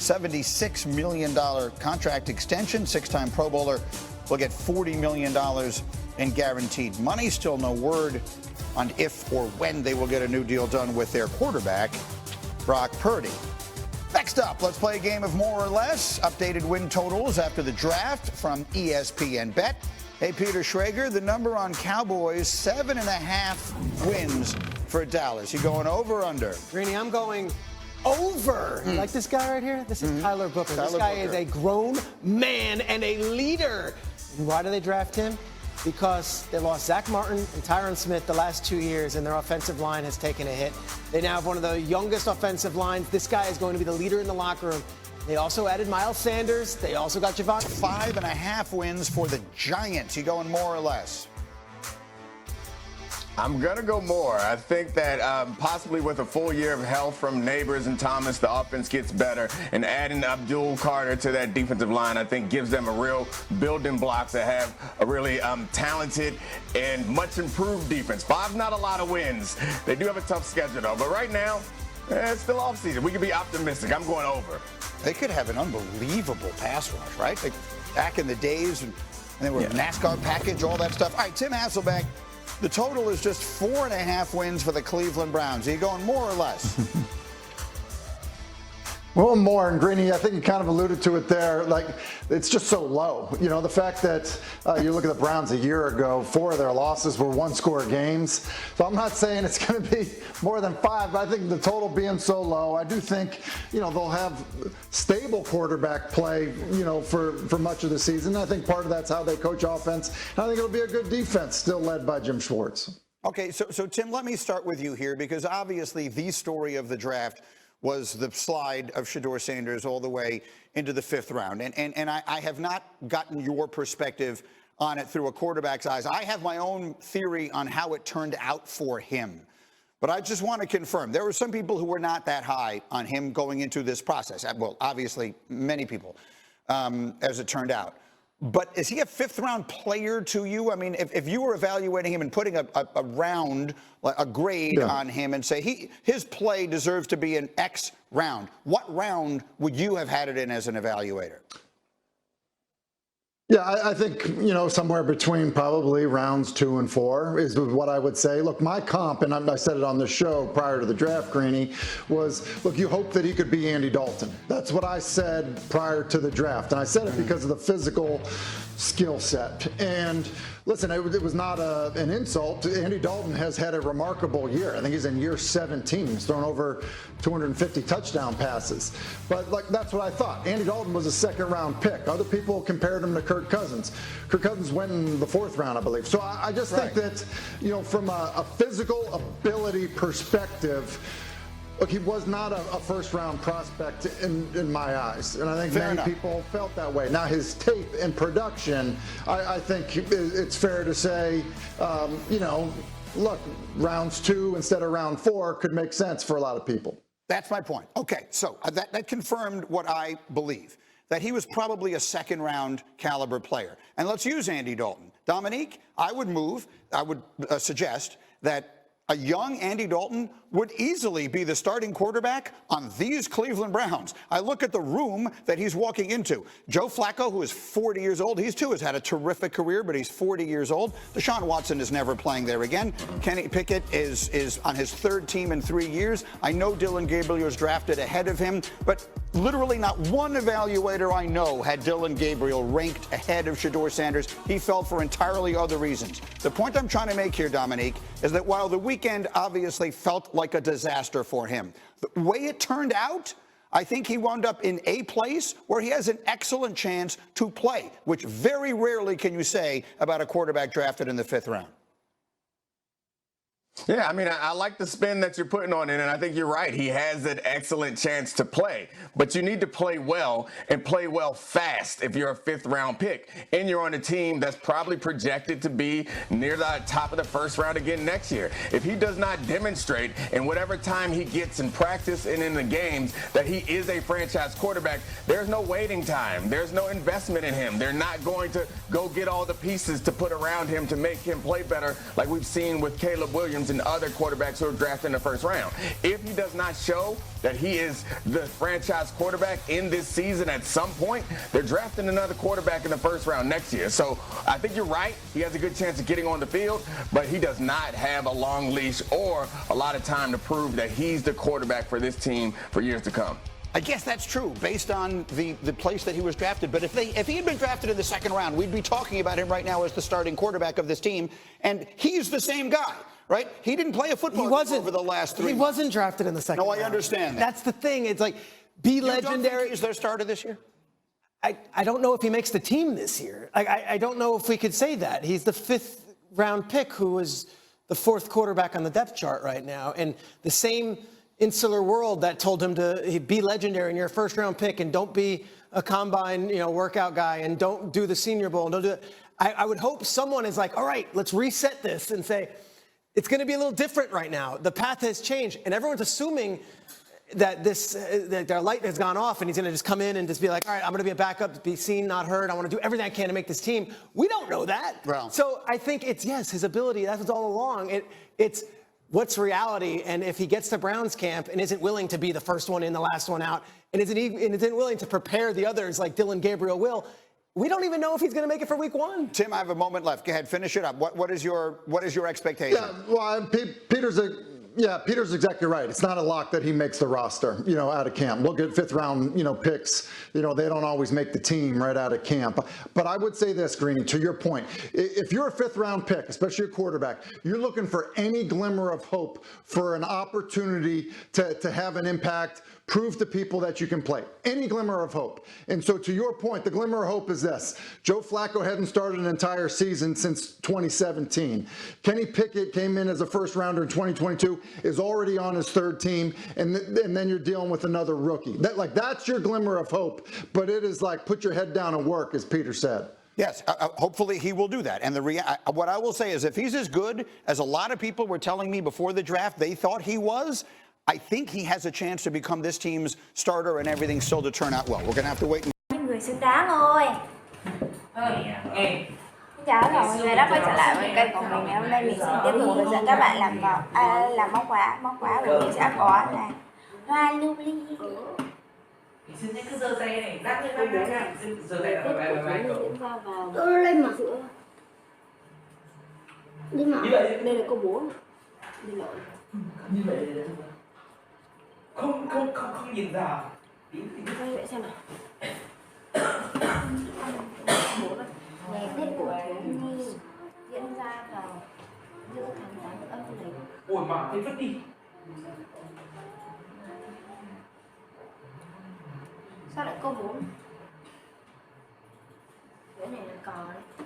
$76 million contract extension. Six-time Pro Bowler will get $40 million in guaranteed money. Still no word on if or when they will get a new deal done with their quarterback, Brock Purdy. Next up, let's play a game of more or less. Updated win totals after the draft from ESPN Bet. Hey, Peter Schrager, the number on Cowboys, 7.5 wins for Dallas. You going over or under? Greeny, I'm going over. Like this guy right here? This is Tyler Booker. This guy is a grown man and a leader. And why do they draft him? Because they lost Zach Martin and Tyron Smith the last 2 years, and their offensive line has taken a hit. They now have one of the youngest offensive lines. This guy is going to be the leader in the locker room. They also added Miles Sanders. They also got Javon. 5.5 wins for the Giants. You going more or less? I'm going to go more. I think that possibly with a full year of health from Neighbors and Thomas, the offense gets better. And adding Abdul Carter to that defensive line, I think, gives them a real building block to have a really talented and much improved defense. 5, not a lot of wins. They do have a tough schedule, though. But right now, it's still offseason. We can be optimistic. I'm going over. They could have an unbelievable pass rush, right? Like back in the days, and they were NASCAR package, all that stuff. All right, Tim Hasselbeck. The total is just 4.5 wins for the Cleveland Browns. Are you going more or less? Well, more. And Greeny, I think you kind of alluded to it there. Like, it's just so low. You know, the fact that you look at the Browns a year ago, 4 of their losses were one-score games. So I'm not saying it's going to be more than 5, but I think the total being so low, I do think, you know, they'll have stable quarterback play, you know, for much of the season. I think part of that's how they coach offense. And I think it'll be a good defense, still led by Jim Schwartz. Okay, so Tim, let me start with you here, because obviously the story of the draft was the slide of Shedeur Sanders all the way into the 5th round. And I have not gotten your perspective on it through a quarterback's eyes. I have my own theory on how it turned out for him. But I just want to confirm, there were some people who were not that high on him going into this process. Well, obviously, many people, as it turned out. But is he a 5th-round player to you? I mean, if you were evaluating him and putting a round, a grade on him and say his play deserves to be an X round, what round would you have had it in as an evaluator? Yeah, I think, you know, somewhere between probably rounds 2 and 4 is what I would say. Look, my comp, and I said it on the show prior to the draft, Greeny, was, look, you hope that he could be Andy Dalton. That's what I said prior to the draft. And I said it because of the physical skill set. And listen, it was not an insult. Andy Dalton has had a remarkable year. I think he's in year 17. He's thrown over 250 touchdown passes. But like, that's what I thought. Andy Dalton was a 2nd-round pick. Other people compared him to Kirk Cousins. Kirk Cousins went in the 4th round, I believe. So I just think that, you know, from a physical ability perspective, look, he was not a 1st-round prospect in my eyes, and I think many people felt that way. Now, his tape and production, I think it's fair to say, you know, look, rounds 2 instead of round 4 could make sense for a lot of people. That's my point. Okay, so that confirmed what I believe, that he was probably a 2nd-round caliber player. And let's use Andy Dalton. Domonique, I would suggest that a young Andy Dalton would easily be the starting quarterback on these Cleveland Browns. I look at the room that he's walking into. Joe Flacco, who is 40 years old, he too has had a terrific career, but he's 40 years old. Deshaun Watson is never playing there again. Kenny Pickett is on his 3rd team in 3 years. I know Dillon Gabriel is drafted ahead of him, but literally not one evaluator I know had Dillon Gabriel ranked ahead of Shedeur Sanders. He fell for entirely other reasons. The point I'm trying to make here, Domonique, is that while the weekend obviously felt like a disaster for him, the way it turned out, I think he wound up in a place where he has an excellent chance to play, which very rarely can you say about a quarterback drafted in the 5th round. Yeah, I mean, I like the spin that you're putting on it, and I think you're right. He has an excellent chance to play, but you need to play well and play well fast if you're a 5th-round pick, and you're on a team that's probably projected to be near the top of the 1st round again next year. If he does not demonstrate in whatever time he gets in practice and in the games that he is a franchise quarterback, there's no waiting time. There's no investment in him. They're not going to go get all the pieces to put around him to make him play better like we've seen with Caleb Williams Williams and other quarterbacks who are drafted in the first round. If he does not show that he is the franchise quarterback in this season at some point, they're drafting another quarterback in the first round next year. So I think you're right. He has a good chance of getting on the field, but he does not have a long leash or a lot of time to prove that he's the quarterback for this team for years to come. I guess that's true based on the place that he was drafted. But if he had been drafted in the second round, we'd be talking about him right now as the starting quarterback of this team. And he's the same guy, right? He didn't play a football game over the last 3 months. He wasn't drafted in the second round. No, I understand that. That's the thing. It's like, be legendary. Is their starter this year? I don't know if he makes the team this year. I don't know if we could say that. He's the 5th round pick who was the 4th quarterback on the depth chart right now. And the same insular world that told him to be legendary and you're a 1st round pick and don't be a combine, workout guy and don't do the Senior Bowl and don't do it. I would hope someone is like, all right, let's reset this and say, it's going to be a little different right now. The path has changed and everyone's assuming that that their light has gone off and he's going to just come in and just be like, all right, I'm going to be a backup, be seen, not heard. I want to do everything I can to make this team. We don't know that. Well. So I think it's, yes, his ability. That's what's all along. It's what's reality. And if he gets to Browns camp and isn't willing to be the first one in, the last one out, and isn't willing to prepare the others like Dylan Gabriel will, we don't even know if he's going to make it for week 1. Tim, I have a moment left. Go ahead, finish it up. What is your expectation? Yeah, well, Peter's exactly right. It's not a lock that he makes the roster, out of camp. Look at 5th round, picks. They don't always make the team right out of camp. But I would say this, Greeny, to your point, if you're a 5th round pick, especially a quarterback, you're looking for any glimmer of hope for an opportunity to have an impact, prove to people that you can play. Any glimmer of hope. And so to your point, the glimmer of hope is this. Joe Flacco hadn't started an entire season since 2017. Kenny Pickett came in as a 1st rounder in 2022, is already on his 3rd team, and then you're dealing with another rookie. That's your glimmer of hope, but it is like put your head down and work, as Peter said. Yes, hopefully he will do that. And what I will say is if he's as good as a lot of people were telling me before the draft they thought he was, I think he has a chance to become this team's starter and everything still to turn out well. We're going to have to wait. Những người xứng đáng thôi. Chào mọi người đã quay trở lại với kênh của mình ngày hôm nay. Mình sẽ tiếp tục hướng dẫn các bạn làm móc khóa và mình sẽ có là hoa lưu ly. Cứ giơ tay này, giơ tay lên mà sữa. Nhưng mà đây là cô bố. Đây là như vậy không nhìn ra. quay vậy xem nào. Ngày Tết của thiếu nhi diễn ra vào giữa tháng 8 âm lịch. Ôi mà thấy vứt đi. Sao lại cô bố? Cái này là cò đấy.